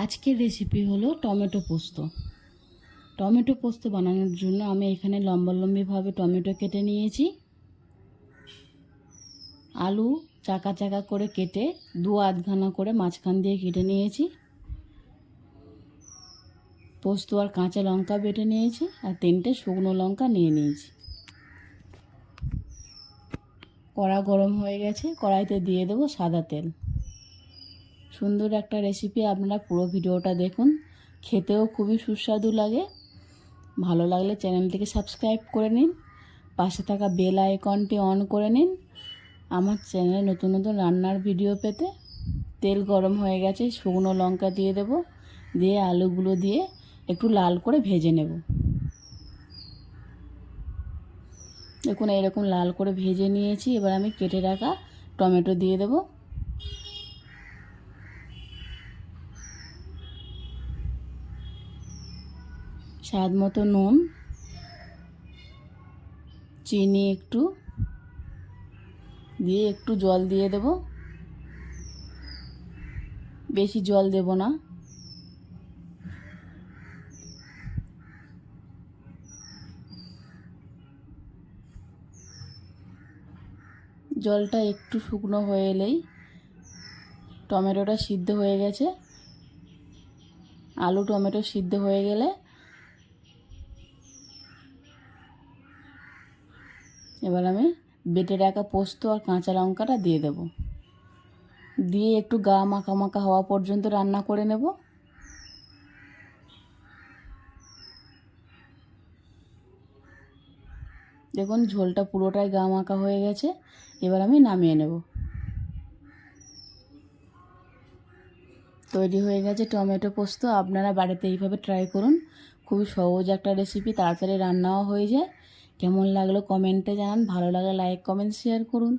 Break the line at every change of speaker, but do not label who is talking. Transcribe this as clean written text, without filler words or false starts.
আজকের রেসিপি হলো টমেটো পোস্ত। টমেটো পোস্ত বানানোর জন্য আমি এখানে লম্বালম্বিভাবে টমেটো কেটে নিয়েছি। আলু চাকা চাকা করে কেটে দু আধখানা করে মাঝখান দিয়ে কেটে নিয়েছি। পোস্ত আর কাঁচা লঙ্কা বেটে নিয়েছি আর 3টে শুকনো লঙ্কা নিয়ে নিয়েছি। কড়া গরম হয়ে গেছে, কড়াইতে দিয়ে দেবো সাদা তেল। সুন্দর একটা রেসিপি, আপনারা পুরো ভিডিওটা দেখুন, খেতেও খুবই সুস্বাদু লাগে। ভালো লাগলে চ্যানেলটিকে সাবস্ক্রাইব করে নিন, পাশে থাকা বেল আইকনটি অন করে নিন আমার চ্যানেলে নতুন নতুন রান্নার ভিডিও পেতে। তেল গরম হয়ে গেছে, শুকনো লঙ্কা দিয়ে দেব, দিয়ে আলুগুলো দিয়ে একটু লাল করে ভেজে নেব। দেখুন এরকম লাল করে ভেজে নিয়েছি। এবার আমি কেটে রাখা টমেটো দিয়ে দেব। স্বাদ মতো নুন, চিনি একটু দিয়ে একটু জল দিয়ে দেব, বেশি জল দেব না। জলটা একটু শুকনো হয়ে এলেই টমেটোটা সিদ্ধ হয়ে গেছে। আলু টমেটো সিদ্ধ হয়ে গেলে এবার আমি বেটে রাখা পোস্ত আর কাঁচা লঙ্কাটা দিয়ে দেব, দিয়ে একটু গা মাখা মাখা হওয়া পর্যন্ত রান্না করে নেব। দেখুন ঝোলটা পুরোটাই গা মাখা হয়ে গেছে। এবার আমি নামিয়ে নেব। তৈরি হয়ে গেছে টমেটো পোস্ত। আপনারা বাড়িতে এইভাবে ট্রাই করুন, খুবই সহজ একটা রেসিপি, তাড়াতাড়ি রান্নাও হয়ে যায়। কেমন লাগলো কমেন্টে জানান, ভালো লাগলে লাইক কমেন্ট শেয়ার করুন।